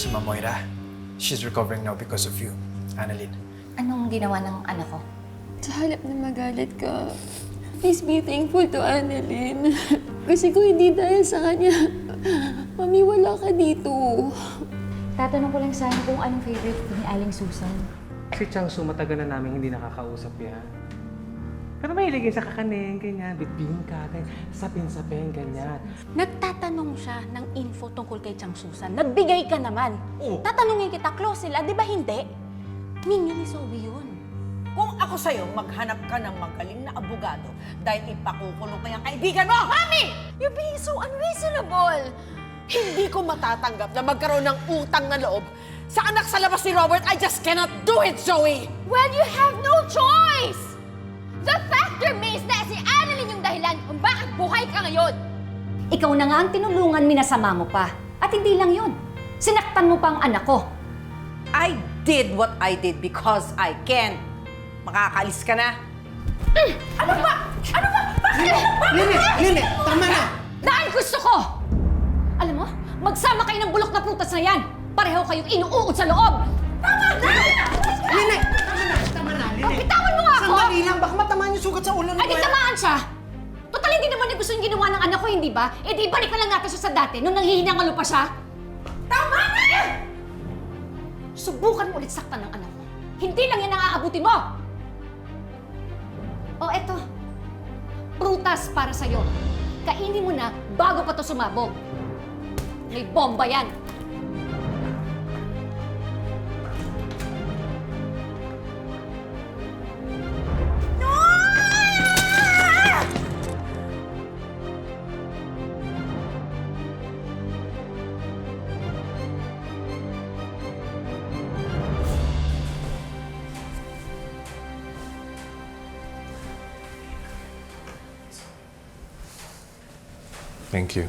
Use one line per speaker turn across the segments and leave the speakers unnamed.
si Ma'am Moira. She's recovering now because of you, Annalyn.
Anong ginawa ng anak ko?
Sa halip na magalit ka, please be thankful to Annalyn. Kasi kung hindi dahil sa kanya, Mami, wala ka dito.
Tatanong ko lang sana kung anong favorite food ni Aling Susan.
Si Changsu, matagal na namin hindi nakakausap yan. Pero mahilig yun sa kakanin, ganyan, bitbing ka, ganyan, sapin-sapin, ganyan.
Nagtatanong siya ng info tungkol kay Chang Susan. Nagbigay ka naman.
Oo.
Tatanungin kita, close sila, di ba hindi? Mingin ni Zoe yun.
Kung ako sa'yo, maghanap ka ng magaling na abogado dahil ipakukulong mo yung kaibigan mo! Mami!
You're being so unreasonable.
Hindi ko matatanggap na magkaroon ng utang na loob sa anak sa labas ni Robert. I just cannot do it, Zoe!
Well, you have no choice! The fact remains na si Annalyn yung dahilan kung bakit buhay ka ngayon.
Ikaw na nga ang tinulungan, minasama mo pa. At hindi lang yun. Sinaktan mo pa ang anak ko.
I did what I did because I can. Makakaalis ka na.
Ano ba? Ano ba? Bakit?
Lili, tama na!
Dahil gusto ko! Alam mo, magsama kayo ng bulok na prutas na yan. Pareho kayong inuuod sa loob. Tama na!
Lili! Tama na, Lili!
Bitawan mo nga ako!
Sandali lang, baka matamaan yung sugat sa ulo
Ay, di tamaan siya! Total, hindi naman niya gusto yung ginawa ng anak ko, hindi ba? Eh, di balik na lang natin siya sa dati, nung nanghihinangalo pa siya. Tama na! Subukan mo ulit saktan ng anak ko. Hindi lang yan ang aabutin mo! O, eto. Prutas para sa'yo. Kainin mo na bago pa to sumabog. May bomba yan.
Thank you.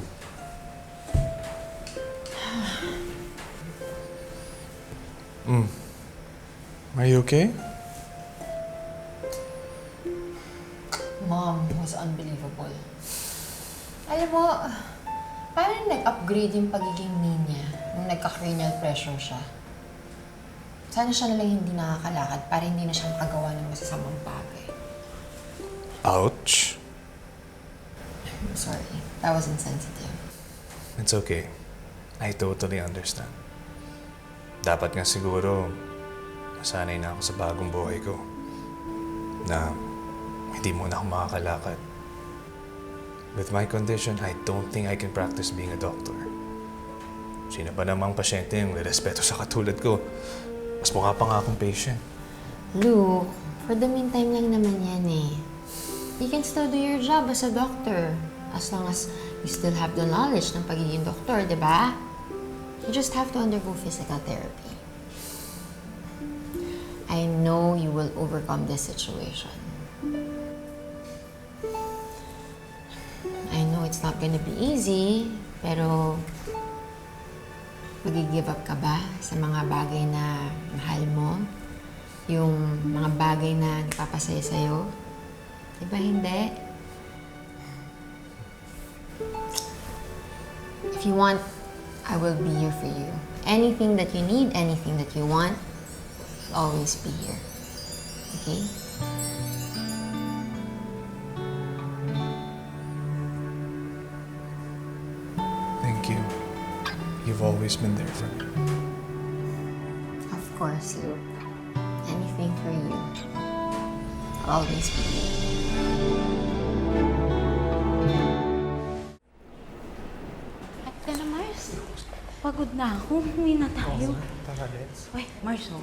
Are you okay?
Mom was unbelievable. Alam mo, parang nag-upgrade yung pagiging mean niya nung nagka-cranial pressure siya. Sana siya nalang hindi nakakalakad para hindi na siya makagawa ng masasamang bagay.
Ouch.
I'm sorry, that was insensitive.
It's okay. I totally understand. Dapat nga siguro, nasanay na ako sa bagong buhay ko. Na hindi muna ako makakalakad. With my condition, I don't think I can practice being a doctor. Sino ba namang pasyente yung respeto sa katulad ko? Mas mukha pa nga akong patient.
Luke, for the meantime lang naman yan eh. You can still do your job as a doctor. As long as you still have the knowledge ng pagiging doktor, di ba? You just have to undergo physical therapy. I know you will overcome this situation. I know it's not gonna be easy, pero mag-give up ka ba sa mga bagay na mahal mo? Yung mga bagay na nagpapasaya sa'yo? Di ba hindi? If you want, I will be here for you. Anything that you need, anything that you want, I'll always be here. Okay?
Thank you. You've always been there for me.
Of course, Luke. Anything for you. I'll always be here.
At na, Mars. Pagod na ako. Umuwi na tayo.
Tara, let's.
Uy, Mars, oh.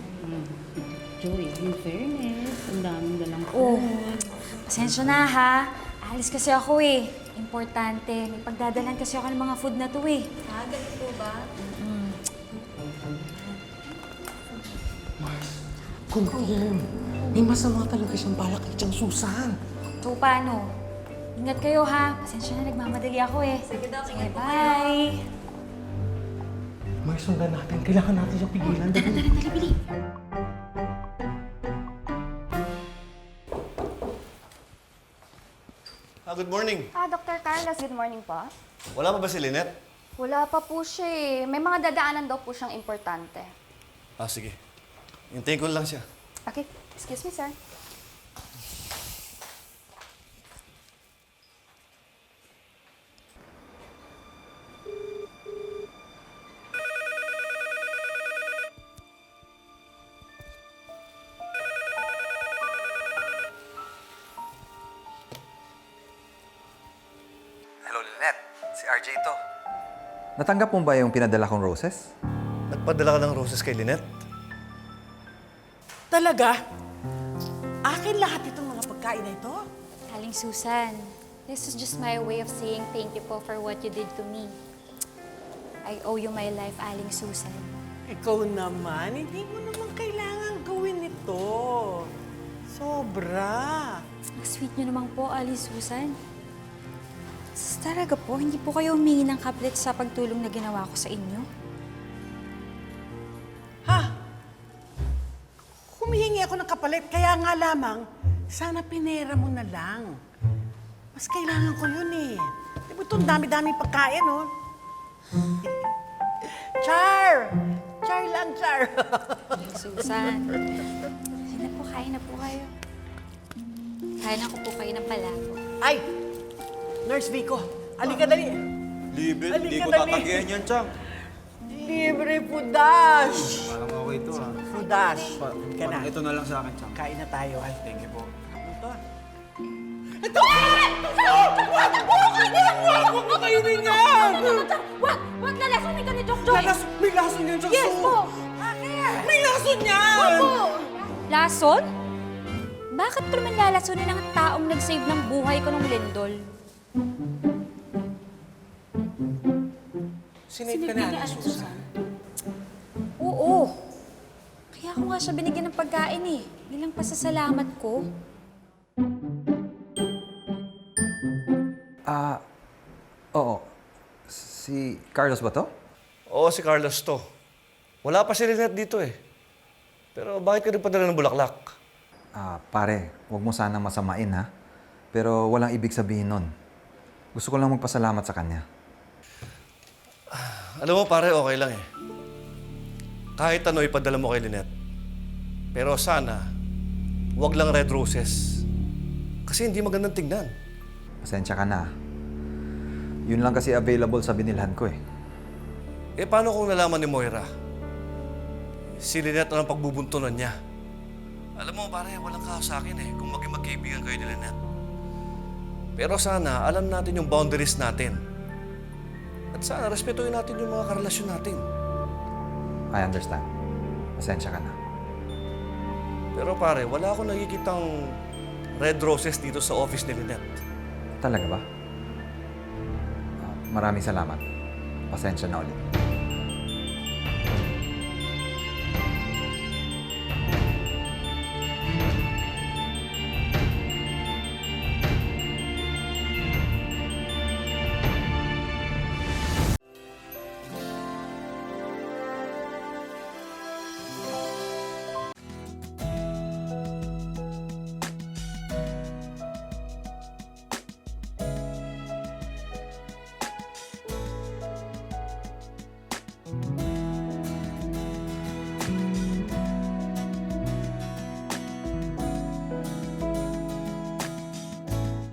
Joey, in fairness, ang daming dalang
Oh,
food.
pasensya na ha. Alis kasi ako eh. Importante. May pagdadalan kasi ako ng mga food na to eh.
Ah, ganito ba?
Kumain. May masama talaga siyang balak kay Chang Susan.
So, paano? Ingat kayo ha. Pasensya na, nagmamadali ako eh. Sige daw, sige. Bye!
May sundan natin. Kailangan natin siyang pigilan.
Dali, bili.
Good morning.
Dr. Carlos, good morning po.
Wala pa ba si Lynette?
Wala pa po siya eh. May mga dadaanan daw po siyang importante.
Sige. Hintayin ko lang siya.
Okay, excuse me, sir.
Hello, Lynette. Si RJ to. Natanggap mo ba yung pinadala kong roses?
Nagpadala ka ng roses kay Lynette?
Talaga? Akin lahat itong mga pagkain na ito?
Aling Susan, this is just my way of saying thank you po for what you did to me. I owe you my life, Aling Susan.
Ikaw naman, hindi mo naman kailangan gawin ito. Sobra.
Ang sweet niyo naman po, Aling Susan. Talaga po, hindi po kayo humingi ng kaplit sa pagtulong na ginawa ko sa inyo.
Ha? Humihingi ako ng kapalit, kaya nga lamang, sana pinera mo na lang. Mas kailangan ko yun eh. Di ba itong dami-dami pagkain, oh? Char! Char lang, Char!
Aling Susan. Sige na po, kain na po kayo. Kain ako po kayo ng palabo.
Ay! Nurse Vico, alika dali.
Libre,
Halika,
hindi ko
dali.
tatagyan yan, Chang.
Libre pudash!
Parang okay ito, ha?
Pudash. Halika na.
Ito na lang sa akin, Chang.
Kain na tayo, ha?
Thank you po.
Ito! Huwag mo kayo ganyan!
Wag lalasunin ka ni Doc Joy!
May lason yan, Chang.
Yes po!
May lason yan!
Lason? Bakit ko naman lalasunin ng taong nag-save ng buhay ko nung lindol?
Sinave ka na, Susan.
Oo. Kaya ako nga siya binigyan ng pagkain eh. Bilang pasasalamat ko.
Oo. Si Carlos ba to?
Oo, si Carlos to. Wala pa si Lynette dito eh. Pero bakit ka nagpadala ng bulaklak?
Pare, huwag mo sanang masamain ha. Pero walang ibig sabihin nun. Gusto ko lang magpasalamat sa kanya.
Alam mo pare, okay lang eh. Kahit ano ipadala mo kay Lynette. Pero sana, wag lang red roses. Kasi hindi magandang tingnan.
Pasensya ka na. Yun lang kasi available sa binilhan ko eh.
Eh paano kung nalaman ni Moira? Si Lynette ang pagbubuntunan niya. Alam mo pare, walang kaso sa akin eh kung maging magkaibigan kayo ni Lynette. Pero sana, alam natin yung boundaries natin. At sana, respetuhin natin yung mga karelasyon natin.
I understand. Pasensya ka na.
Pero pare, wala akong nakikitang red roses dito sa office ni Lynette.
Talaga ba? Maraming salamat. Pasensya na ulit.